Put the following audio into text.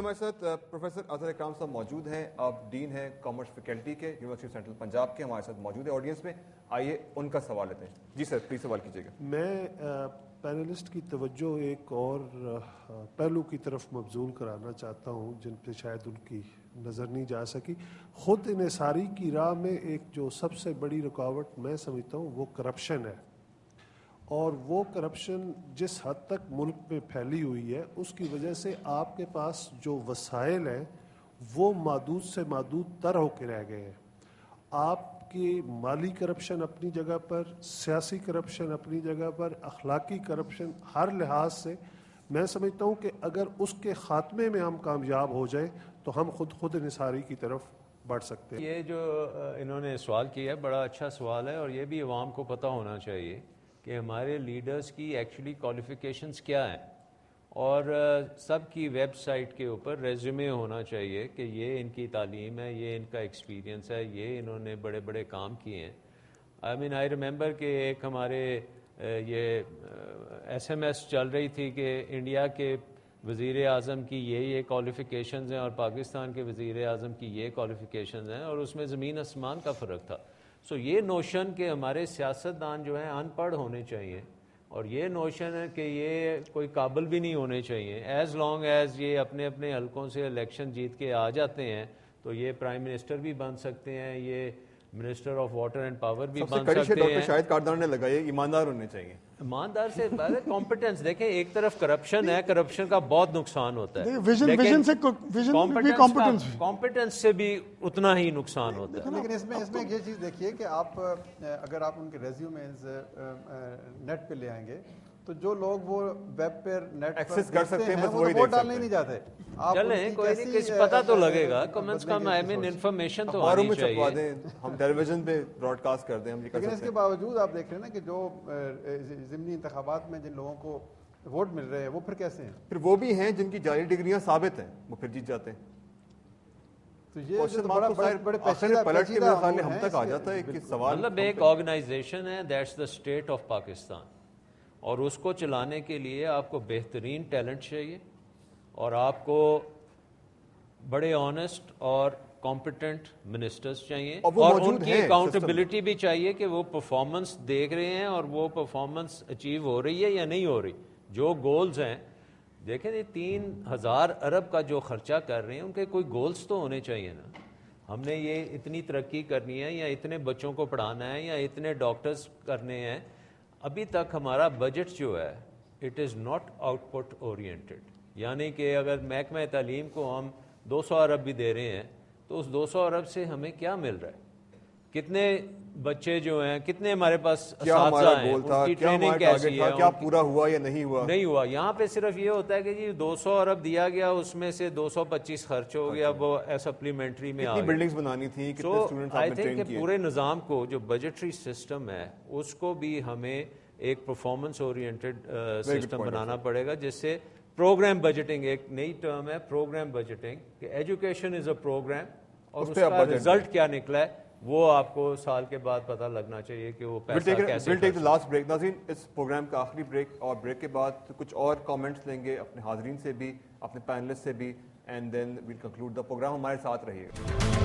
ہمارے ساتھ پروفیسر اظہر اکرام صاحب موجود ہیں. آپ ڈین ہیں کامرس فیکلٹی کے یونیورسٹی سینٹرل پنجاب کے, ہمارے ساتھ موجود ہیں آڈینس میں. آئیے ان کا سوال لیتے ہیں. جی سر پلیز سوال کیجیے گا. میں پینلسٹ کی توجہ ایک اور پہلو کی طرف مبذول کرانا چاہتا ہوں جن پہ شاید ان کی نظر نہیں جا سکی. خود انحصاری کی راہ میں ایک جو سب سے بڑی رکاوٹ میں سمجھتا ہوں وہ کرپشن ہے, اور وہ کرپشن جس حد تک ملک میں پھیلی ہوئی ہے اس کی وجہ سے آپ کے پاس جو وسائل ہیں وہ محدود سے محدود تر ہو کے رہ گئے ہیں. آپ کی مالی کرپشن اپنی جگہ پر, سیاسی کرپشن اپنی جگہ پر, اخلاقی کرپشن, ہر لحاظ سے میں سمجھتا ہوں کہ اگر اس کے خاتمے میں ہم کامیاب ہو جائیں تو ہم خود انحصاری کی طرف بڑھ سکتے ہیں. یہ جو انہوں نے سوال کیا ہے بڑا اچھا سوال ہے, اور یہ بھی عوام کو پتہ ہونا چاہیے کہ ہمارے لیڈرز کی ایکچولی کوالیفیکیشنز کیا ہیں, اور سب کی ویب سائٹ کے اوپر ریزیومے ہونا چاہیے کہ یہ ان کی تعلیم ہے, یہ ان کا ایکسپیرینس ہے, یہ انہوں نے بڑے بڑے کام کیے ہیں. آئی ریممبر کہ ایک ہمارے یہ ایس ایم ایس چل رہی تھی کہ انڈیا کے وزیر اعظم کی یہ کوالیفیکیشنز ہیں اور پاکستان کے وزیر اعظم کی یہ کوالیفیکیشنز ہیں, اور اس میں زمین آسمان کا فرق تھا. سو یہ نوشن کہ ہمارے سیاستدان جو ہیں ان پڑھ ہونے چاہیے, اور یہ نوشن ہے کہ یہ کوئی قابل بھی نہیں ہونے چاہیے. ایز لانگ ایز یہ اپنے اپنے حلقوں سے الیکشن جیت کے آ جاتے ہیں تو یہ پرائم منسٹر بھی بن سکتے ہیں, یہ minister of water and power بھی بن سکتے ہیں. ڈاکٹر شاہد کاردان نے لگایا ایماندار ہونے چاہیے. ایماندار سے کمپیٹنس دیکھیں, ایک طرف کرپشن ہے, کرپشن کا بہت نقصان ہوتا ہے, کمپیٹنس سے بھی اتنا ہی نقصان ہوتا ہے. لیکن اس میں ایک یہ چیز دیکھیے کہ آپ اگر آپ ان کے ریزیومز نیٹ پہ لے آئیں گے تو جو لوگ وہ ویب پر نیٹ ایکسس کر سکتے ہیں وہ ووٹ ڈالنے نہیں جاتے. چلیں کوئی نہیں, کچھ پتہ تو لگے گا, کم از کم انفارمیشن تو ہونی چاہیے. ہم ٹیلی ویژن پہ براڈ کاسٹ کر دیں. لیکن اس کے باوجود آپ دیکھ رہے ہیں نا کہ جو ضمنی انتخابات میں جن لوگوں کو ووٹ مل رہے ہیں وہ پھر کیسے ہیں, پھر وہ بھی ہیں جن کی جعلی ڈگریاں ثابت ہیں, وہ پھر جیت جاتے ہیں. تو یہ بڑے پلٹ کے میرے خیال میں ہم تک آ جاتا ہے کہ سوال مطلب ایک آرگنائزیشن ہے, that's the state of Pakistan, اور اس کو چلانے کے لیے آپ کو بہترین ٹیلنٹ چاہیے, اور آپ کو بڑے آنیسٹ اور کمپیٹنٹ منسٹرز چاہیے, اور ان کی اکاؤنٹیبلٹی بھی چاہیے کہ وہ پرفارمنس دیکھ رہے ہیں اور وہ پرفارمنس اچیو ہو رہی ہے یا نہیں ہو رہی. جو گولز ہیں دیکھیں, یہ 3000 ارب کا جو خرچہ کر رہے ہیں ان کے کوئی گولز تو ہونے چاہیے نا. ہم نے یہ اتنی ترقی کرنی ہے یا اتنے بچوں کو پڑھانا ہے یا اتنے ڈاکٹرز کرنے ہیں. ابھی تک ہمارا بجٹ جو ہے it is not out put oriented, یعنی کہ اگر محکمہ تعلیم کو ہم 200 ارب بھی دے رہے ہیں تو اس 200 ارب سے ہمیں کیا مل رہا ہے, کتنے بچے جو ہیں, کتنے ہمارے پاس اساتذہ ہیں, ان کی ٹریننگ کیسی ہے, کیا پورا ہوا یا نہیں ہوا. یہاں پہ صرف یہ ہوتا ہے کہ جی 200 ارب دیا گیا, اس میں سے 225 خرچ ہو گیا, وہ سپلیمنٹری میں کتنی بلڈنگز بنانی تھی, کتنے اسٹوڈنٹس آپ نے ٹرین کیے. کہ پورے نظام کو جو بجٹری سسٹم ہے اس کو بھی ہمیں ایک پرفارمنس اورینٹڈ سسٹم بنانا پڑے گا, جس سے پروگرام بجٹنگ, ایک نئی ٹرم ہے پروگرام بجٹنگ, کہ ایجوکیشن از اے پروگرام, اور اس کا رزلٹ کیا نکلا ہے وہ آپ کو سال کے بعد پتہ لگنا چاہیے کہ وہ پیسہ کیسے. we'll take the last break. ناظرین, اس پروگرام کا آخری بریک, اور بریک کے بعد کچھ اور کامنٹس لیں گے اپنے حاضرین سے بھی, اپنے پینلسٹ سے بھی, and then we'll conclude the program. ہمارے ساتھ رہیے گا.